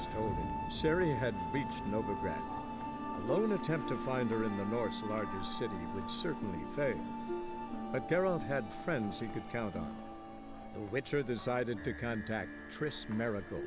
last told it, Ciri had reached Novigrad. A lone attempt to find her in the North's largest city would certainly fail. But Geralt had friends he could count on. The Witcher decided to contact Triss Merigold.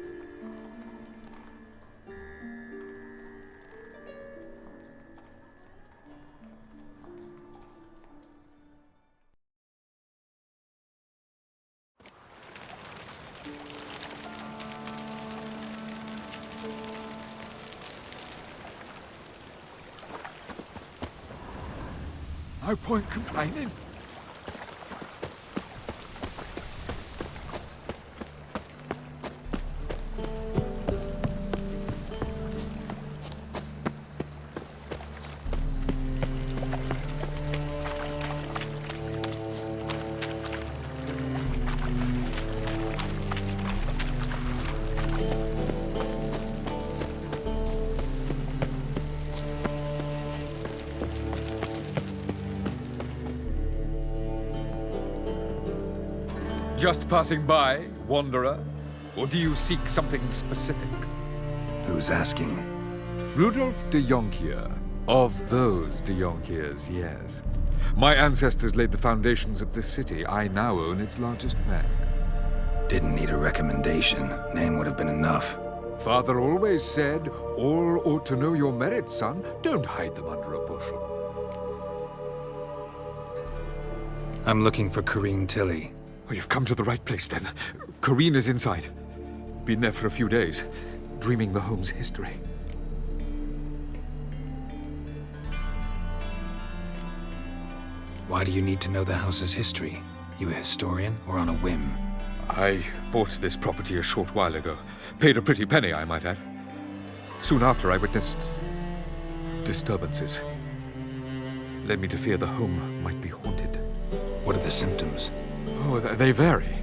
No point complaining. Just passing by, wanderer? Or do you seek something specific? Who's asking? Rudolf de Jonkier. Of those de Jonkiers, yes. My ancestors laid the foundations of this city. I now own its largest bank. Didn't need a recommendation. Name would have been enough. Father always said, all ought to know your merits, son. Don't hide them under a bushel. I'm looking for Corrine Tilly. Oh, you've come to the right place, then. Corrine is inside. Been there for a few days, dreaming the home's history. Why do you need to know the house's history? You a historian, or on a whim? I bought this property a short while ago. Paid a pretty penny, I might add. Soon after, I witnessed disturbances. Led me to fear the home might be haunted. What are the symptoms? Oh, they vary.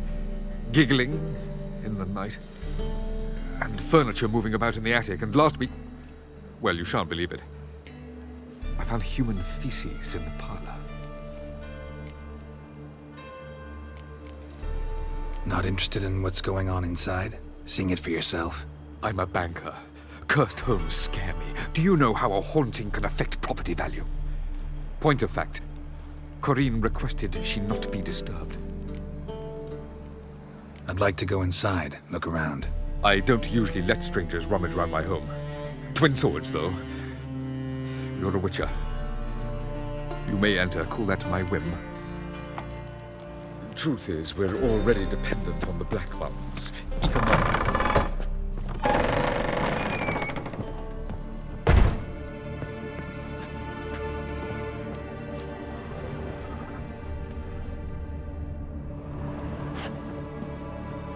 Giggling in the night, and furniture moving about in the attic, and last week, well, you shan't believe it, I found human feces in the parlor. Not interested in what's going on inside? Seeing it for yourself? I'm a banker. Cursed homes scare me. Do you know how a haunting can affect property value? Point of fact, Corrine requested she not be disturbed. I'd like to go inside, look around. I don't usually let strangers rummage around my home. Twin swords, though. You're a witcher. You may enter, call that my whim. Truth is, we're already dependent on the Black Ones, even though...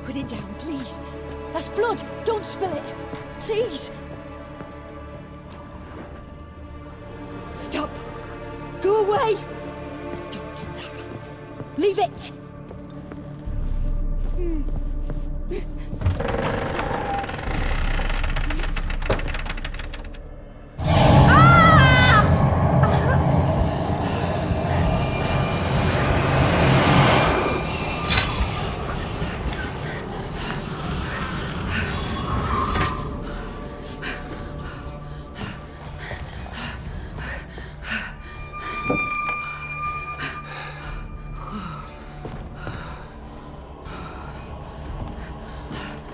Put it down, please. That's blood. Don't spill it. Please. Stop. Go away. Don't do that. Leave it.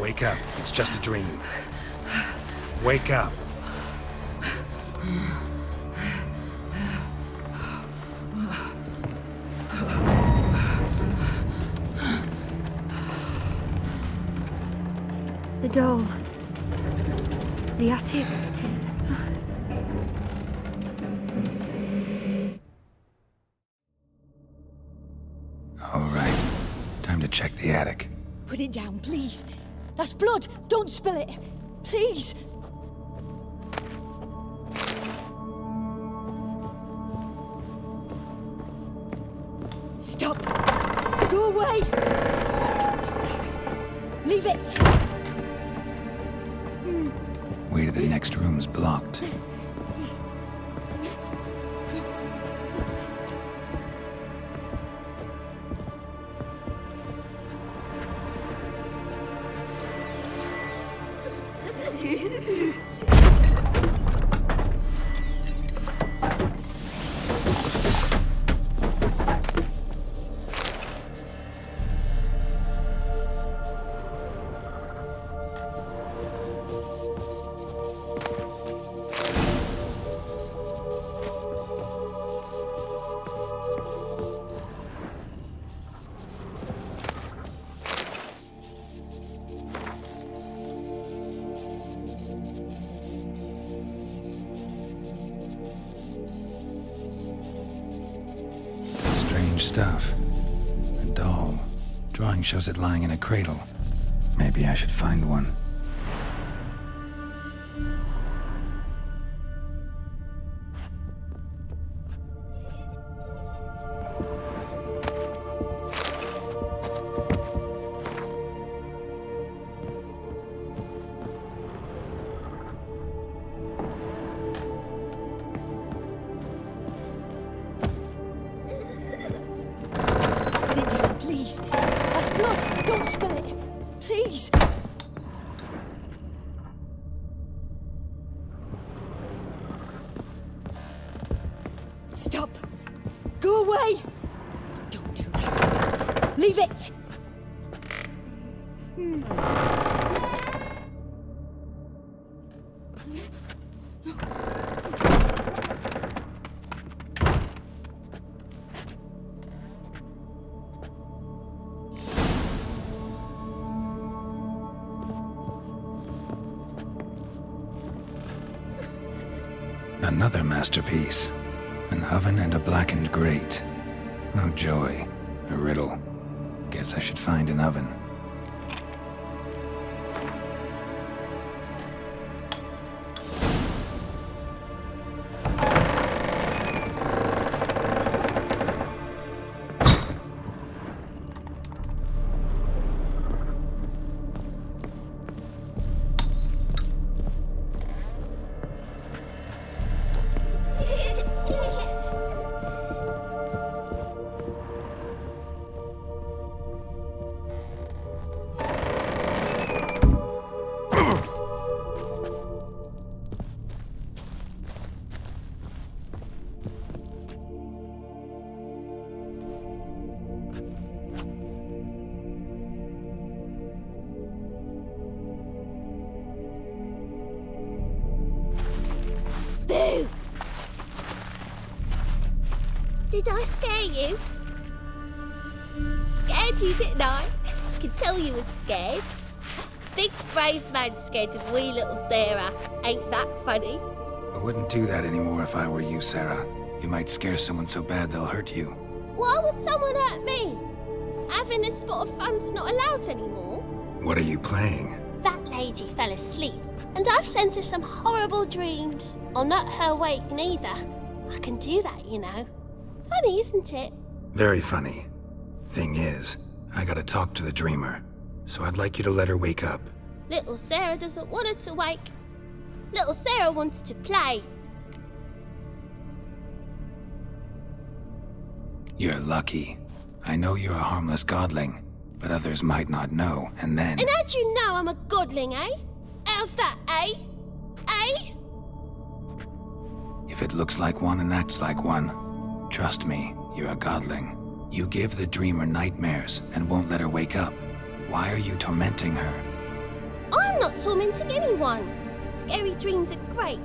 Wake up. It's just a dream. Wake up. The doll. The attic. All right. Time to check the attic. Put it down, please. That's blood. Don't spill it. Please. Stop. Go away. Don't do that. Leave it. Way to the next room's blocked. Strange stuff. A doll. Drawing shows it lying in a cradle. Maybe I should find one. Put it down, please. That's blood. Don't spill it. Please. Stop. Go away. Don't do that. Leave it. Another masterpiece. An oven and a blackened grate. Oh joy. A riddle. Guess I should find an oven. Boo! Did I scare you? Scared you, didn't I? Could tell you was scared. Big brave man scared of wee little Sarah. Ain't that funny? I wouldn't do that anymore if I were you, Sarah. You might scare someone so bad they'll hurt you. Why would someone hurt me? Having a spot of fun's not allowed anymore. What are you playing? That lady fell asleep, and I've sent her some horrible dreams. I'll not her wake neither. I can do that, you know. Funny, isn't it? Very funny. Thing is, I gotta talk to the dreamer, so I'd like you to let her wake up. Little Sarah doesn't want her to wake. Little Sarah wants to play. You're lucky. I know you're a harmless godling, but others might not know, and then... And how'd you know I'm a godling, eh? How's that, eh? Eh? If it looks like one and acts like one, trust me, you're a godling. You give the dreamer nightmares and won't let her wake up. Why are you tormenting her? I'm not tormenting anyone. Scary dreams are great.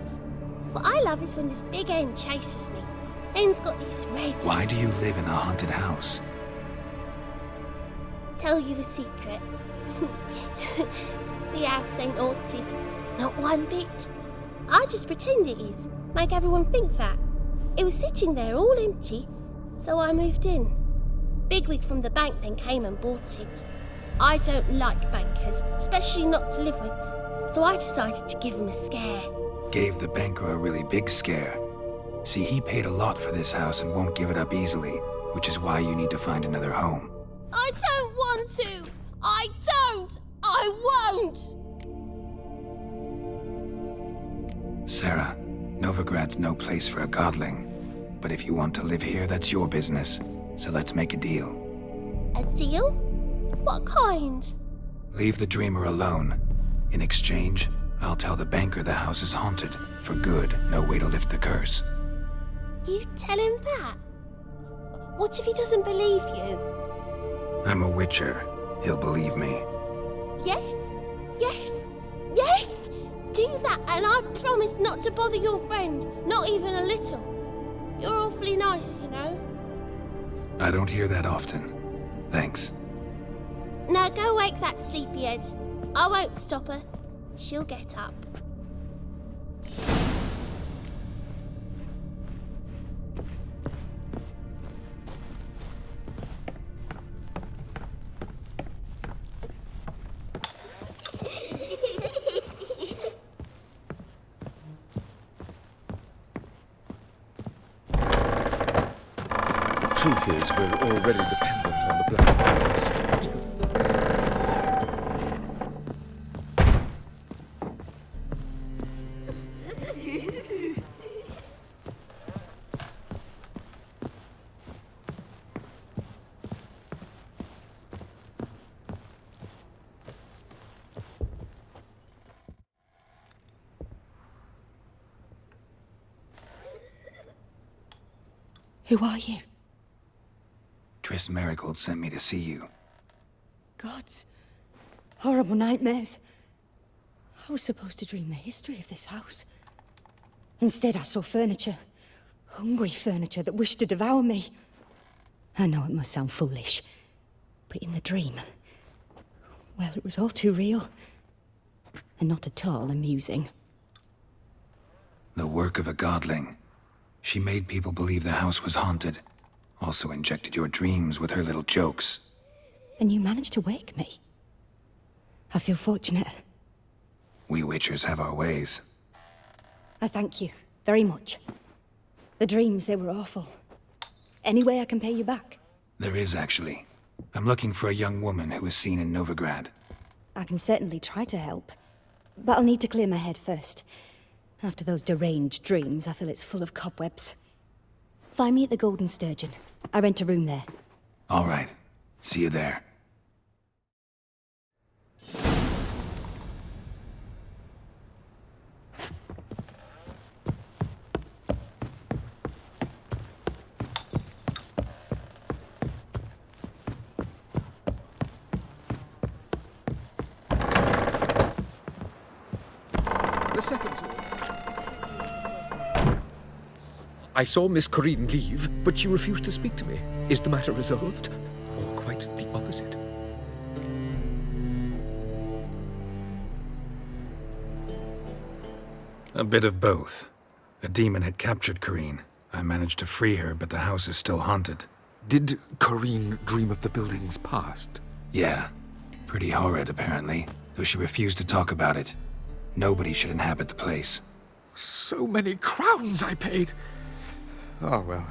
What I love is when this big hen chases me. Hen's got these red... Why do you live in a haunted house? Tell you a secret. The house ain't haunted. Not one bit. I just pretend it is. Make everyone think that. It was sitting there all empty, so I moved in. Bigwig from the bank then came and bought it. I don't like bankers, especially not to live with, so I decided to give him a scare. Gave the banker a really big scare. See, he paid a lot for this house and won't give it up easily, which is why you need to find another home. I don't want to! I don't! I won't! Sarah, Novigrad's no place for a godling. But if you want to live here, that's your business. So let's make a deal. A deal? What kind? Leave the dreamer alone. In exchange, I'll tell the banker the house is haunted. For good, no way to lift the curse. You tell him that? What if he doesn't believe you? I'm a witcher. He'll believe me. Yes, yes, yes! Do that and I promise not to bother your friend, not even a little. You're awfully nice, you know. I don't hear that often. Thanks. Now go wake that sleepyhead. I won't stop her. She'll get up. Truth is, we're already dependent on the black ones. Who are you? Triss Marigold sent me to see you. Gods. Horrible nightmares. I was supposed to dream the history of this house. Instead, I saw furniture. Hungry furniture that wished to devour me. I know it must sound foolish, but in the dream, well, it was all too real. And not at all amusing. The work of a godling. She made people believe the house was haunted. Also injected your dreams with her little jokes. And you managed to wake me. I feel fortunate. We witchers have our ways. I thank you very much. The dreams, they were awful. Any way I can pay you back? There is, actually. I'm looking for a young woman who was seen in Novigrad. I can certainly try to help. But I'll need to clear my head first. After those deranged dreams, I feel it's full of cobwebs. Find me at the Golden Sturgeon. I rent a room there. All right. See you there. The second sword. I saw Miss Corinne leave, but she refused to speak to me. Is the matter resolved? Or quite the opposite? A bit of both. A demon had captured Corinne. I managed to free her, but the house is still haunted. Did Corinne dream of the building's past? Yeah. Pretty horrid, apparently, though she refused to talk about it. Nobody should inhabit the place. So many crowns I paid! Oh, well,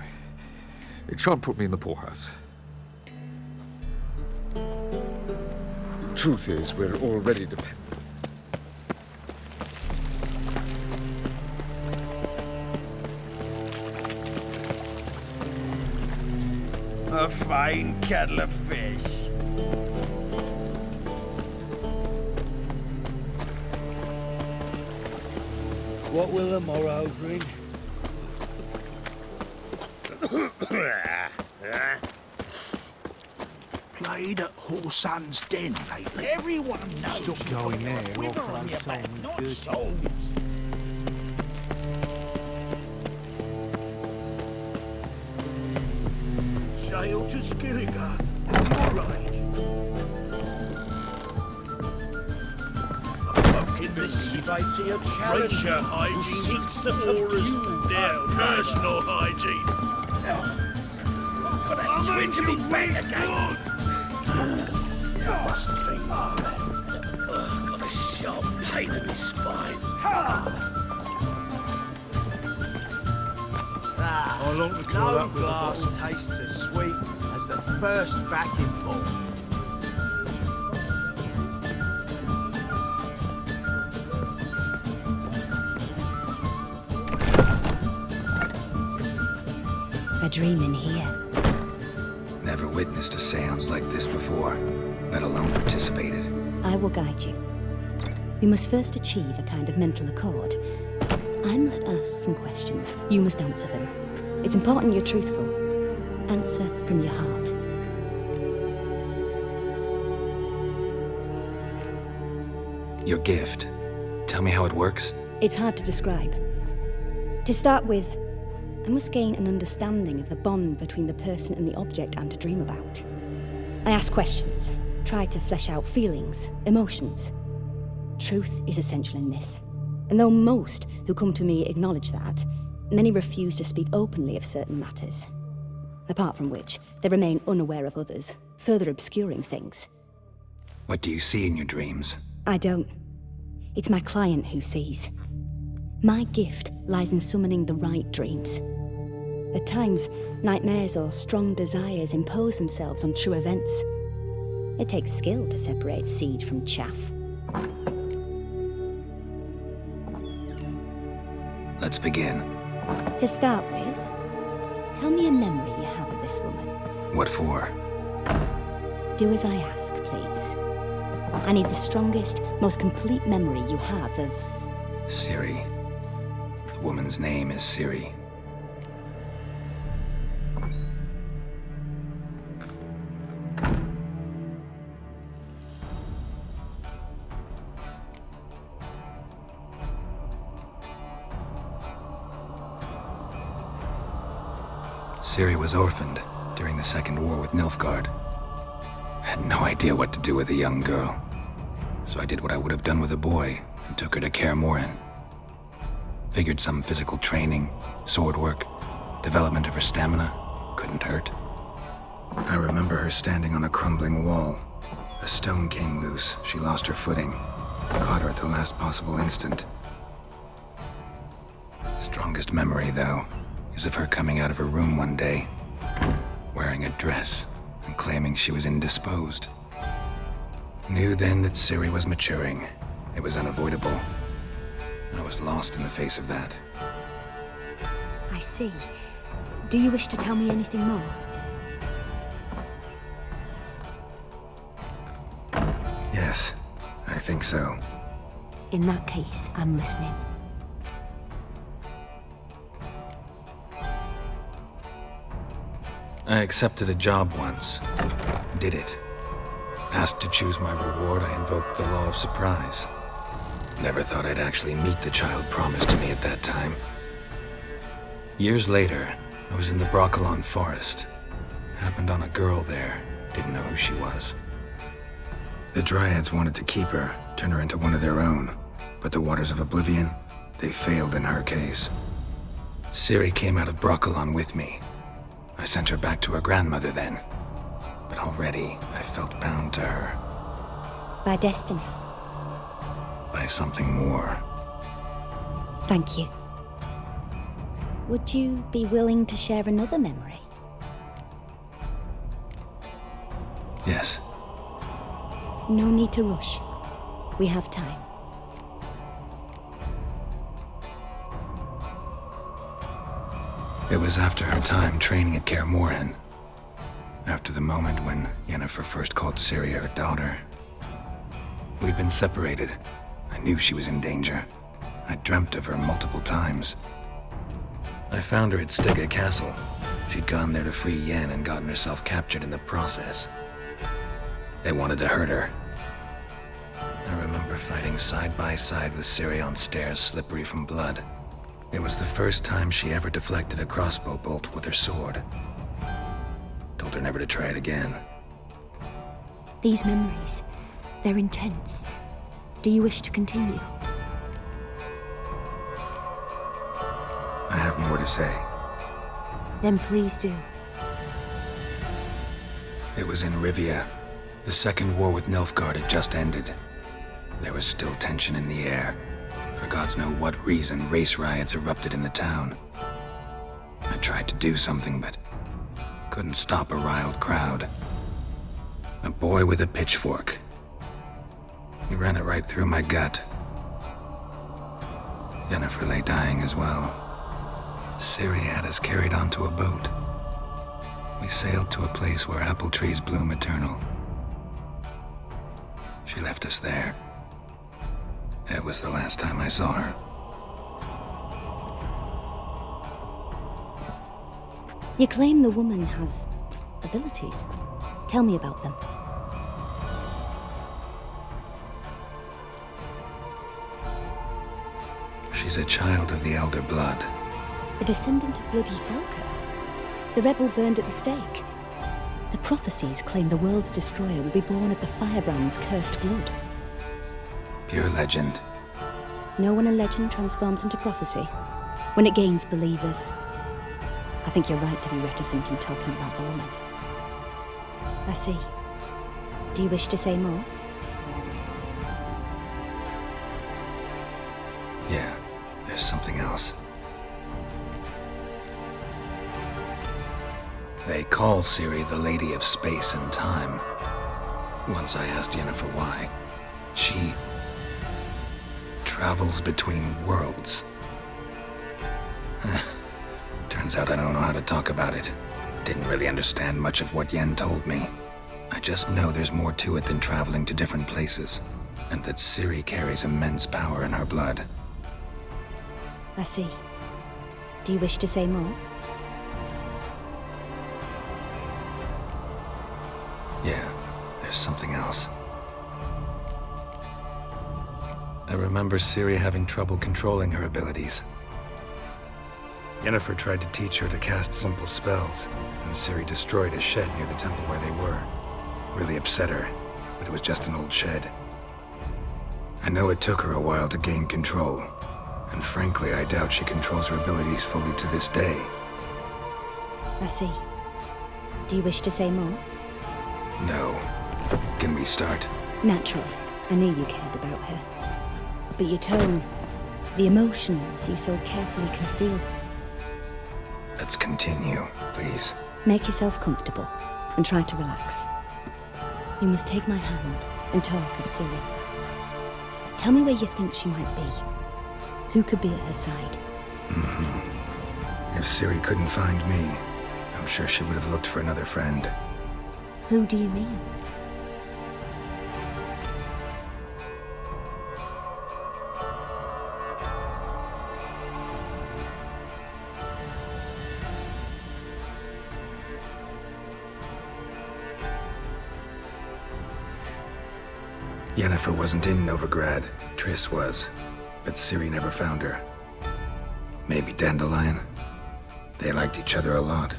it shan't put me in the poorhouse. Truth is, we're already dependent. A fine kettle of fish. What will the morrow bring? Played at Horsan's Den lately. Everyone knows. Stop going there. Quiver on your back, not souls. Sail to Skilliga. All right. In the city, I see a challenge who seeks to subdue their personal hygiene. Got a twin to be bang again. Mustn't think like that. Got a sharp pain in his spine. How long to call No up with glass a bottle? tastes as sweet as the first backing pull. A dream in here. Never witnessed a seance like this before, let alone participated. I will guide you. We must first achieve a kind of mental accord. I must ask some questions. You must answer them. It's important you're truthful. Answer from your heart. Your gift. Tell me how it works. It's hard to describe. To start with, I must gain an understanding of the bond between the person and the object I'm to dream about. I ask questions, try to flesh out feelings, emotions. Truth is essential in this. And though most who come to me acknowledge that, many refuse to speak openly of certain matters. Apart from which, they remain unaware of others, further obscuring things. What do you see in your dreams? I don't. It's my client who sees. My gift lies in summoning the right dreams. At times, nightmares or strong desires impose themselves on true events. It takes skill to separate seed from chaff. Let's begin. To start with, tell me a memory you have of this woman. What for? Do as I ask, please. I need the strongest, most complete memory you have of... Ciri. The woman's name is Ciri. Ciri was orphaned during the Second War with Nilfgaard. I had no idea what to do with a young girl, so I did what I would have done with a boy and took her to Kaer Morhen. Figured some physical training, sword work, development of her stamina couldn't hurt. I remember her standing on a crumbling wall. A stone came loose, she lost her footing, caught her at the last possible instant. Strongest memory, though, is of her coming out of her room one day, wearing a dress and claiming she was indisposed. Knew then that Ciri was maturing. It was unavoidable. I was lost in the face of that. I see. Do you wish to tell me anything more? Yes, I think so. In that case, I'm listening. I accepted a job once. Did it. Asked to choose my reward, I invoked the law of surprise. Never thought I'd actually meet the child promised to me at that time. Years later, I was in the Broccolon forest. Happened on a girl there. Didn't know who she was. The Dryads wanted to keep her, turn her into one of their own. But the Waters of Oblivion, they failed in her case. Ciri came out of Broccolon with me. I sent her back to her grandmother then. But already, I felt bound to her. By destiny. By something more. Thank you. Would you be willing to share another memory? Yes. No need to rush. We have time. It was after her time training at Kaer Morhen. After the moment when Yennefer first called Ciri her daughter. We'd been separated. I knew she was in danger. I dreamt of her multiple times. I found her at Stygga Castle. She'd gone there to free Yen and gotten herself captured in the process. They wanted to hurt her. I remember fighting side by side with Ciri on stairs slippery from blood. It was the first time she ever deflected a crossbow bolt with her sword. Told her never to try it again. These memories, they're intense. Do you wish to continue? I have more to say. Then please do. It was in Rivia. The Second War with Nilfgaard had just ended. There was still tension in the air. For gods know what reason, race riots erupted in the town. I tried to do something, but couldn't stop a riled crowd. A boy with a pitchfork. He ran it right through my gut. Yennefer lay dying as well. Ciri had us carried onto a boat. We sailed to a place where apple trees bloom eternal. She left us there. It was the last time I saw her. You claim the woman has abilities. Tell me about them. She's a child of the Elder Blood. A descendant of Bloody Falker. The rebel burned at the stake. The prophecies claim the world's destroyer will be born of the Firebrand's cursed blood. Pure legend. Know when a legend transforms into prophecy? When it gains believers. I think you're right to be reticent in talking about the woman. I see. Do you wish to say more? Yeah, there's something else. They call Ciri the Lady of Space and Time. Once I asked Yennefer why. She travels between worlds. Turns out I don't know how to talk about it. Didn't really understand much of what Yen told me. I just know there's more to it than traveling to different places, and that Ciri carries immense power in her blood. I see. Do you wish to say more? Yeah, there's something else. I remember Ciri having trouble controlling her abilities. Yennefer tried to teach her to cast simple spells, and Ciri destroyed a shed near the temple where they were. Really upset her, but it was just an old shed. I know it took her a while to gain control, and frankly, I doubt she controls her abilities fully to this day. I see. Do you wish to say more? No. Can we start? Naturally. I knew you cared about her. But your tone, the emotions you so carefully conceal. Let's continue, please. Make yourself comfortable and try to relax. You must take my hand and talk of Ciri. Tell me where you think she might be. Who could be at her side? If Ciri couldn't find me, I'm sure she would have looked for another friend. Who do you mean? Yennefer wasn't in Novigrad. Triss was. But Ciri never found her. Maybe Dandelion? They liked each other a lot.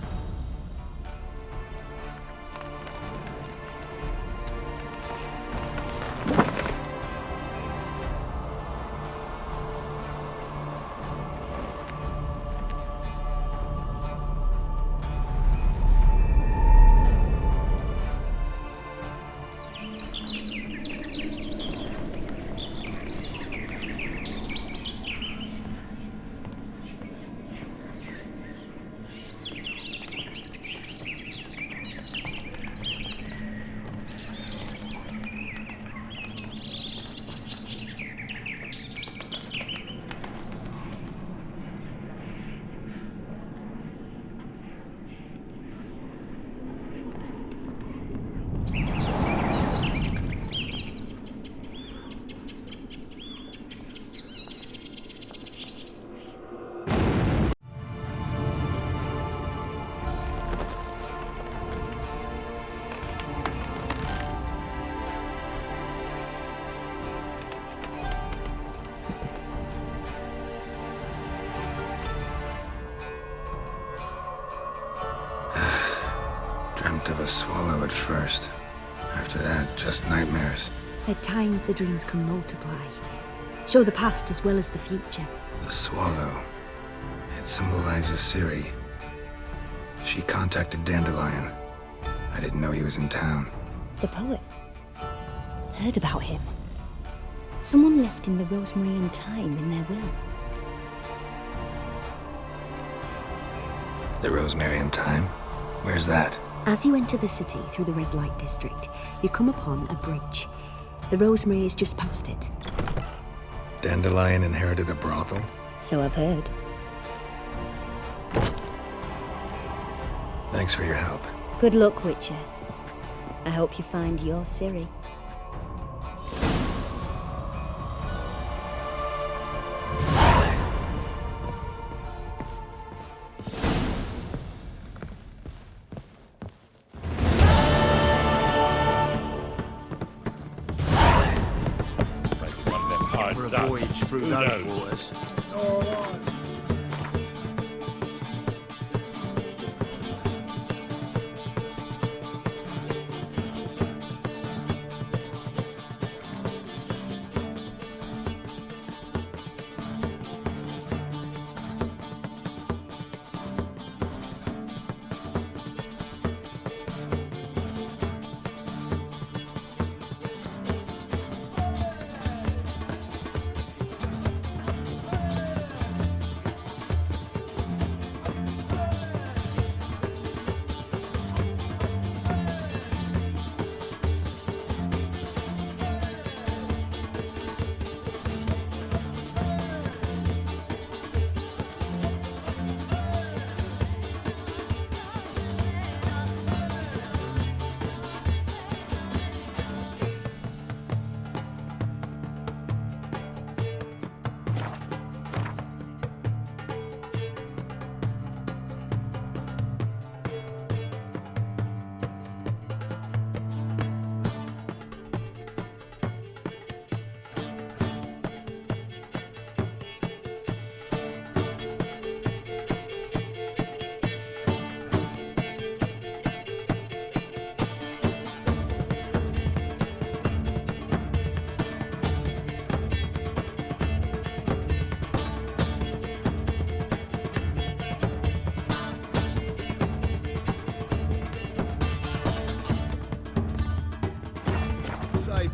Dreamt of a swallow at first. After that, just nightmares. At times the dreams can multiply. Show the past as well as the future. The swallow. It symbolizes Ciri. She contacted Dandelion. I didn't know he was in town. The poet. Heard about him. Someone left him the rosemary and thyme in their will. The rosemary and thyme? Where's that? As you enter the city through the red light district, you come upon a bridge. The rosemary is just past it. Dandelion inherited a brothel? So I've heard. Thanks for your help. Good luck, Witcher. I hope you find your Ciri. a voyage through those waters.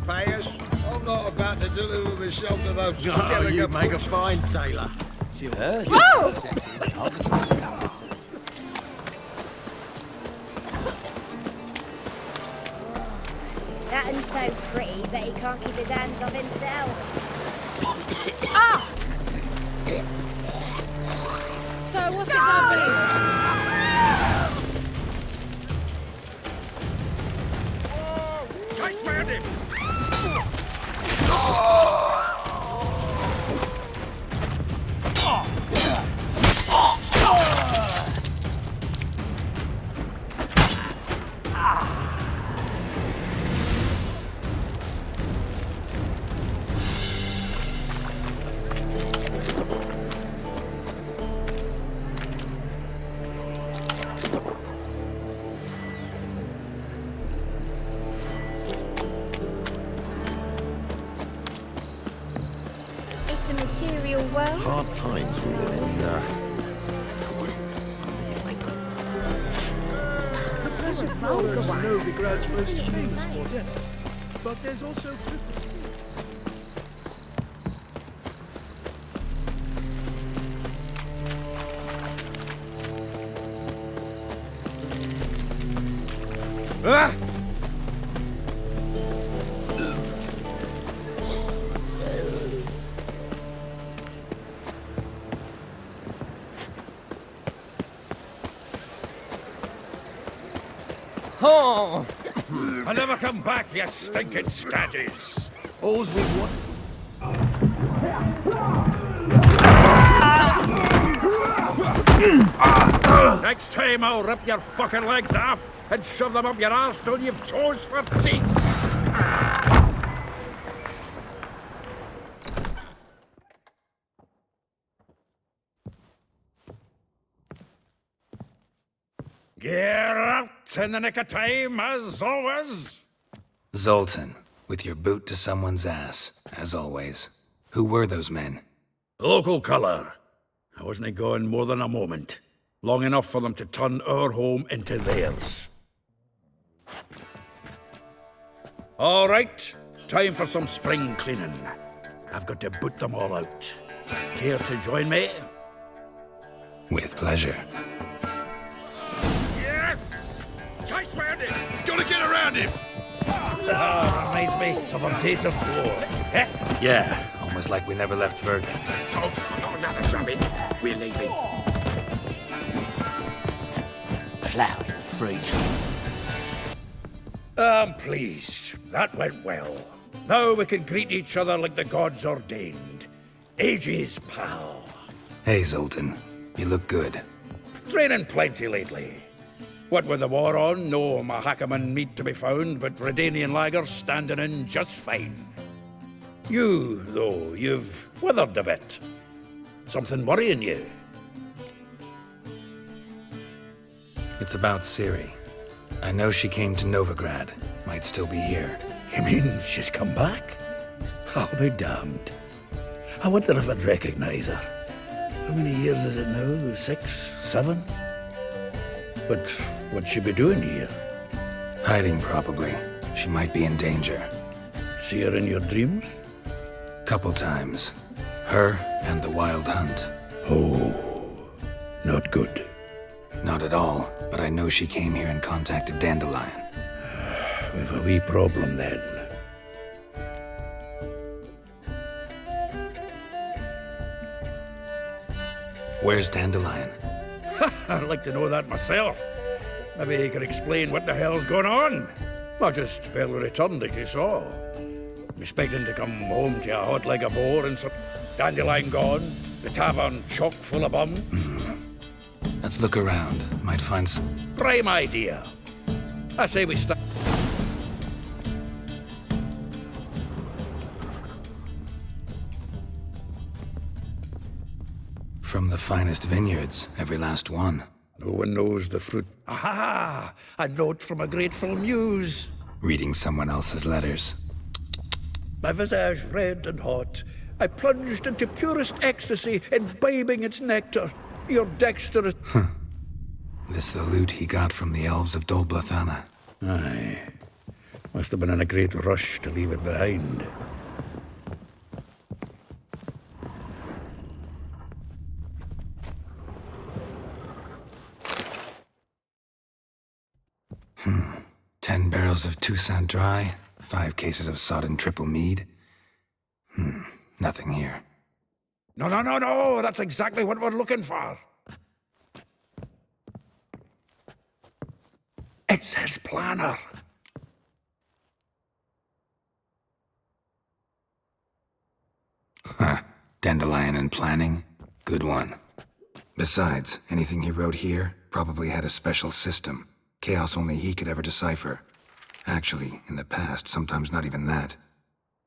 Payers, I'm not about to deliver myself to those You make a fine sailor. That one's so pretty that he can't keep his hands off himself. So what's it gonna Chase round him! It's a material world. Hard times we live in. Persiflora is Novigrad's most famous one, yeah. But there's also... Ah! Oh! I'll never come back, you stinking scadges! All's we want. Next time I'll rip your fucking legs off and shove them up your arse till you've toes for teeth! Get out in the nick of time, as always! Zoltan, with your boot to someone's ass, as always. Who were those men? Local colour. I wasn't gone more than a moment. Long enough for them to turn our home into theirs. All right, time for some spring cleaning. I've got to boot them all out. Care to join me? With pleasure. Yes! Chase round him! Gotta get around him! Reminds me of a piece of floor. Eh? Yeah, almost like we never left Verga. Tom, not another drubbing. We're leaving. Plowing freak. I'm pleased. That went well. Now we can greet each other like the gods ordained. Ages, pal. Hey, Zoltan. You look good. Training plenty lately. What with the war on, no Mahakaman meat to be found, but Redanian lagers standing in just fine. You, though, you've withered a bit. Something worrying you? It's about Ciri. I know she came to Novigrad. Might still be here. You mean she's come back? I'll be damned. I wonder if I'd recognize her. How many years is it now? 6, 7? But what'd she be doing here? Hiding, probably. She might be in danger. See her in your dreams? Couple times. Her and the Wild Hunt. Oh, not good. Not at all, but I know she came here and contacted Dandelion. We've a wee problem then. Where's Dandelion? I'd like to know that myself. Maybe he could explain what the hell's going on. I just barely returned, as you saw. I'm expecting to come home to a hot leg of boar and some Dandelion gone, the tavern chock full of bum. Let's look around. Might find some... Prime idea. I say we start. From the finest vineyards, every last one. No one knows the fruit. Aha! A note from a grateful muse. Reading someone else's letters. My visage red and hot, I plunged into purest ecstasy, imbibing its nectar. Your dexterous... This the loot he got from the elves of Dol Blathanna. Aye. Must have been in a great rush to leave it behind. Hmm. 10 barrels of Toussaint Dry, 5 cases of sodden triple mead. Nothing here. No, no, no, no! That's exactly what we're looking for! It's his planner! Huh. Dandelion and planning? Good one. Besides, anything he wrote here probably had a special system. Chaos only he could ever decipher. Actually, in the past, sometimes not even that.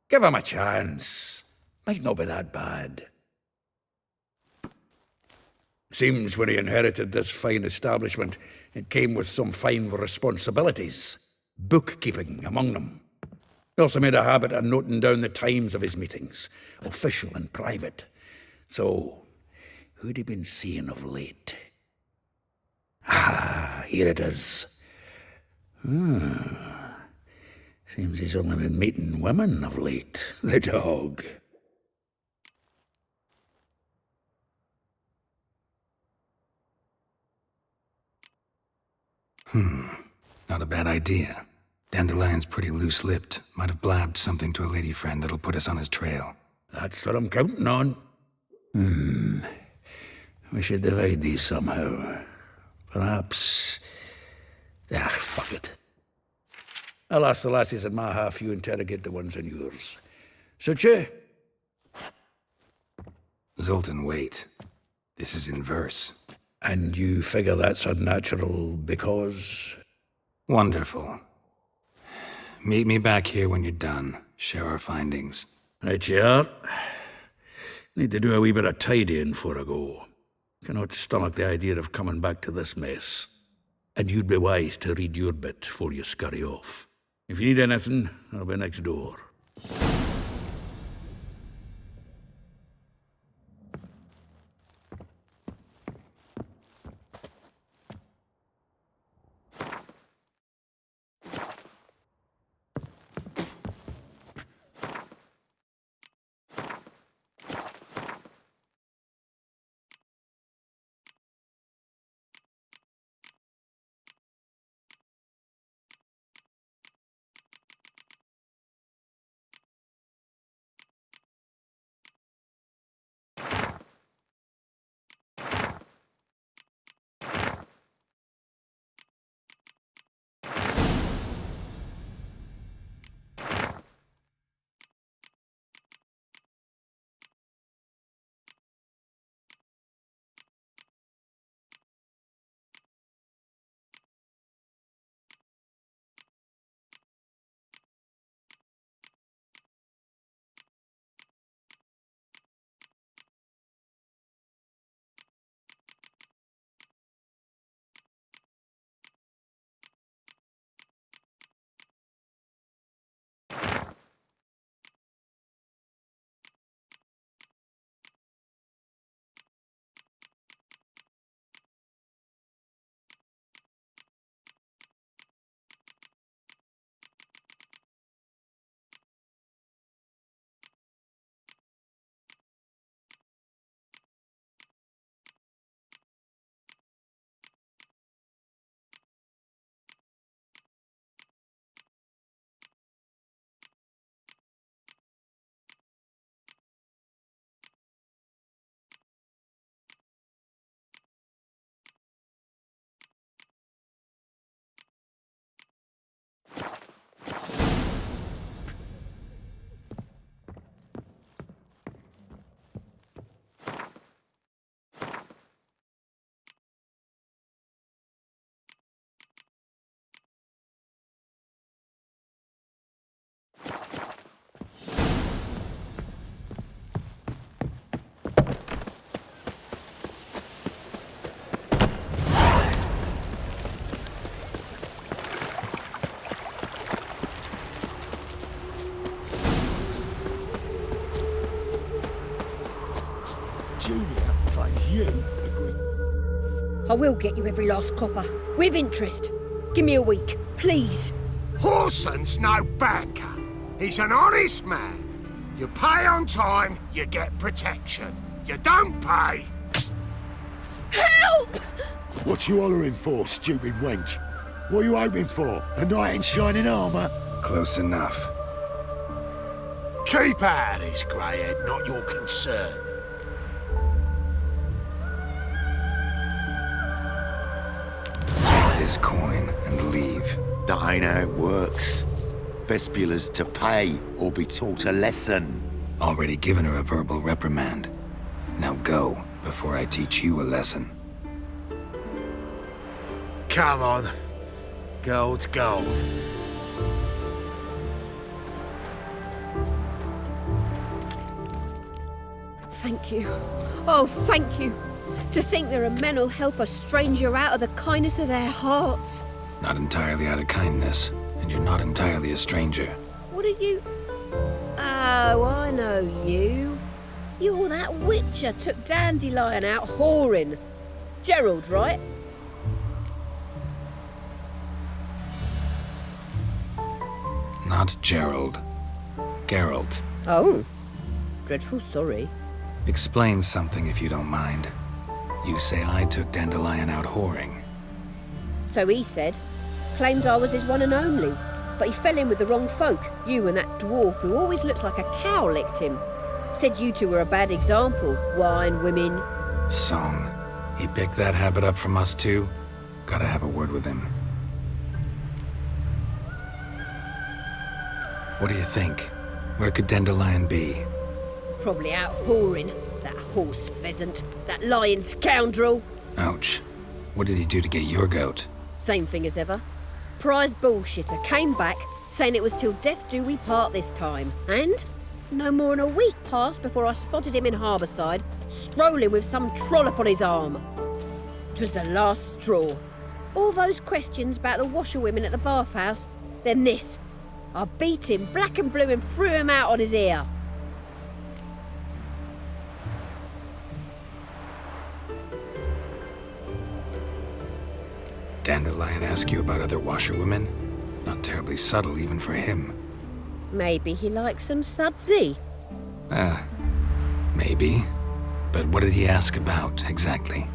Give him a chance. Might not be that bad. Seems when he inherited this fine establishment, it came with some fine responsibilities. Bookkeeping among them. He also made a habit of noting down the times of his meetings, official and private. So, who'd he been seeing of late? Ah, here it is. Seems he's only been meeting women of late, the dog. Not a bad idea. Dandelion's pretty loose-lipped. Might have blabbed something to a lady friend that'll put us on his trail. That's what I'm counting on. We should divide these somehow. Perhaps... fuck it. I'll ask the lassies in my half, you interrogate the ones in yours. Suit you? Zoltan, wait. This is in verse. And you figure that's unnatural because... Wonderful. Meet me back here when you're done. Share our findings. Right you are. Need to do a wee bit of tidying before I go. Cannot stomach the idea of coming back to this mess. And you'd be wise to read your bit before you scurry off. If you need anything, I'll be next door. Junior claims you agree. I will get you every last copper, with interest. Give me a week, please. Horson's no banker. He's an honest man. You pay on time, you get protection. You don't pay... Help! What you hollering for, stupid wench? What are you hoping for? A knight in shining armour? Close enough. Keep out of this, greyhead, not your concern. Take this coin and leave. That ain't how it works. Vespula's to pay or be taught a lesson. Already given her a verbal reprimand. Now go, before I teach you a lesson. Come on. Gold's gold. Thank you. Oh, thank you. To think there are men who'll help a stranger out of the kindness of their hearts. Not entirely out of kindness, and you're not entirely a stranger. What are you... Oh, I know you. You're that witcher took Dandelion out whoring. Gerald, right? Not Gerald. Geralt. Oh. Dreadful sorry. Explain something if you don't mind. You say I took Dandelion out whoring. So he said. Claimed I was his one and only. But he fell in with the wrong folk. You and that dwarf who always looks like a cow licked him. Said you two were a bad example. Wine, women. Song. He picked that habit up from us too? Gotta have a word with him. What do you think? Where could Dandelion be? Probably out whoring. That horse pheasant. That lying scoundrel. Ouch. What did he do to get your goat? Same thing as ever. Prize bullshitter came back, saying it was till death do we part this time. And no more than a week passed before I spotted him in Harbourside, strolling with some trollop on his arm. 'Twas the last straw. All those questions about the washerwomen at the bathhouse, then this. I beat him black and blue and threw him out on his ear. Dandelion ask you about other washerwomen? Not terribly subtle even for him. Maybe he likes some sudsy. Maybe. But what did he ask about, exactly?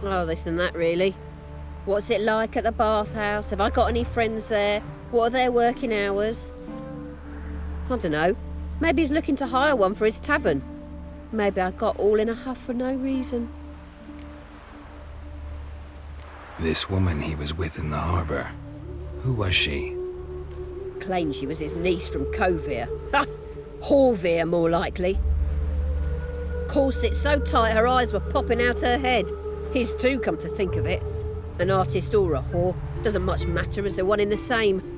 Oh, this and that, really. What's it like at the bathhouse? Have I got any friends there? What are their working hours? I don't know. Maybe he's looking to hire one for his tavern. Maybe I got all in a huff for no reason. This woman he was with in the harbour. Who was she? Claimed she was his niece from Kovir. Ha! Horvir, more likely. Corset so tight her eyes were popping out her head. His too, come to think of it. An artist or a whore. Doesn't much matter as they're one in the same.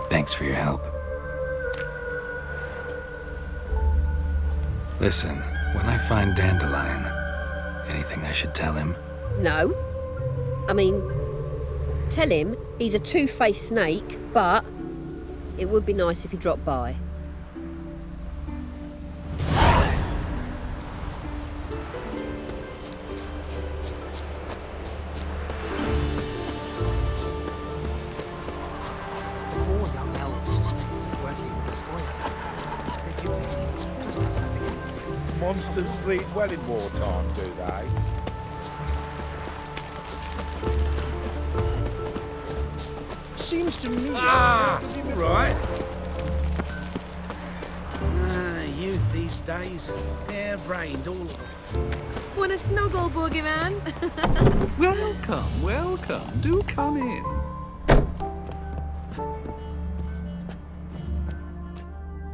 Thanks for your help. Listen, when I find Dandelion, anything I should tell him? No. I mean, tell him he's a two-faced snake, but it would be nice if he dropped by. Monsters bleed well in wartime, do they? Seems to me... Right. Youth these days, hair-brained, all of them. Want a snuggle, boogeyman? Welcome, welcome. Do come in.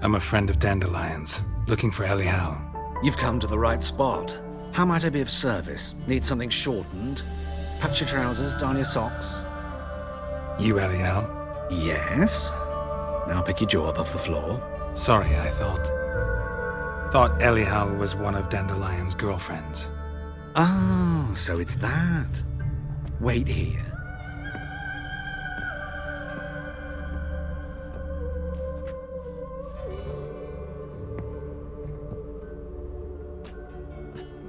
I'm a friend of Dandelion's, looking for Elial. You've come to the right spot. How might I be of service? Need something shortened? Patch your trousers, darn your socks. You, Elial? Yes. Now pick your jaw up off the floor. Sorry, I thought thought Elial was one of Dandelion's girlfriends. Oh, so it's that. Wait here.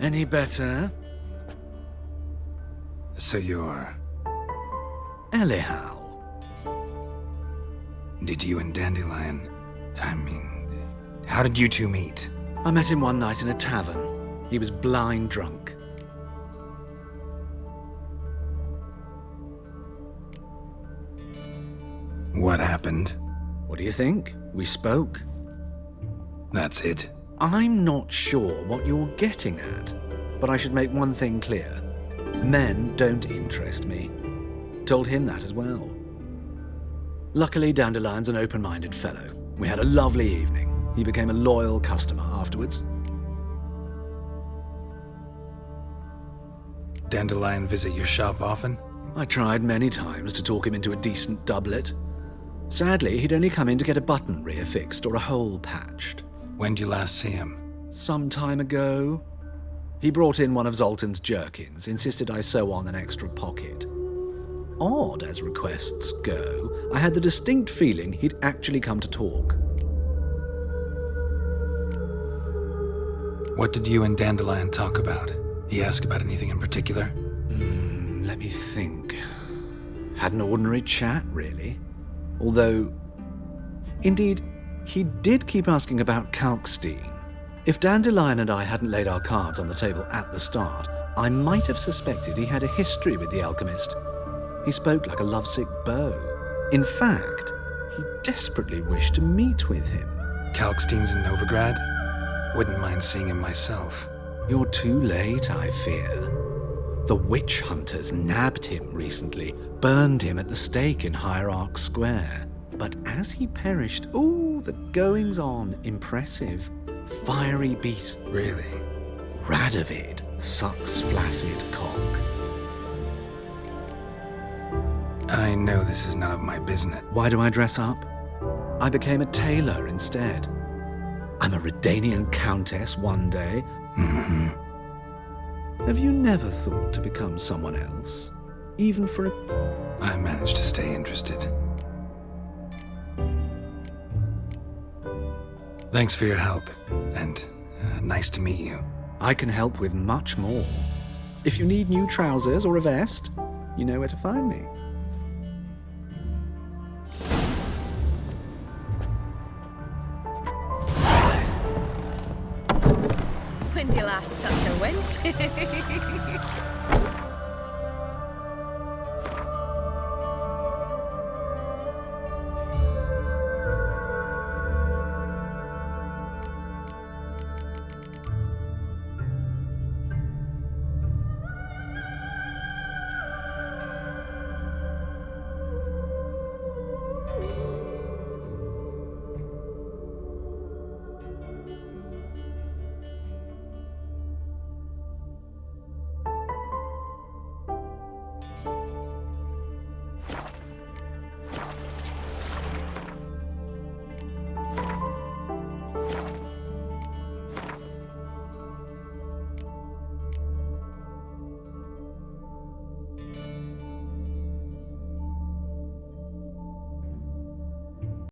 Any better? So you're... Elial. Did you and Dandelion... how did you two meet? I met him one night in a tavern. He was blind drunk. What happened? What do you think? We spoke. That's it? I'm not sure what you're getting at, but I should make one thing clear. Men don't interest me. Told him that as well. Luckily, Dandelion's an open-minded fellow. We had a lovely evening. He became a loyal customer afterwards. Dandelion visit your shop often? I tried many times to talk him into a decent doublet. Sadly, he'd only come in to get a button reaffixed or a hole patched. When did you last see him? Some time ago. He brought in one of Zoltan's jerkins, insisted I sew on an extra pocket. Odd as requests go, I had the distinct feeling he'd actually come to talk. What did you and Dandelion talk about? He asked about anything in particular? Let me think. Had an ordinary chat, really. Although, indeed, he did keep asking about Kalkstein. If Dandelion and I hadn't laid our cards on the table at the start, I might have suspected he had a history with the alchemist. He spoke like a lovesick beau. In fact, he desperately wished to meet with him. Kalkstein's in Novigrad? Wouldn't mind seeing him myself. You're too late, I fear. The witch hunters nabbed him recently, burned him at the stake in Hierarch Square. But as he perished, the goings-on, impressive. Fiery beast. Really? Radovid sucks flaccid cock. I know this is none of my business. Why do I dress up? I became a tailor instead. I'm a Redanian countess one day. Mm-hmm. Have you never thought to become someone else? Even for a... I managed to stay interested. Thanks for your help, and nice to meet you. I can help with much more. If you need new trousers or a vest, you know where to find me. When did you last touch a wench?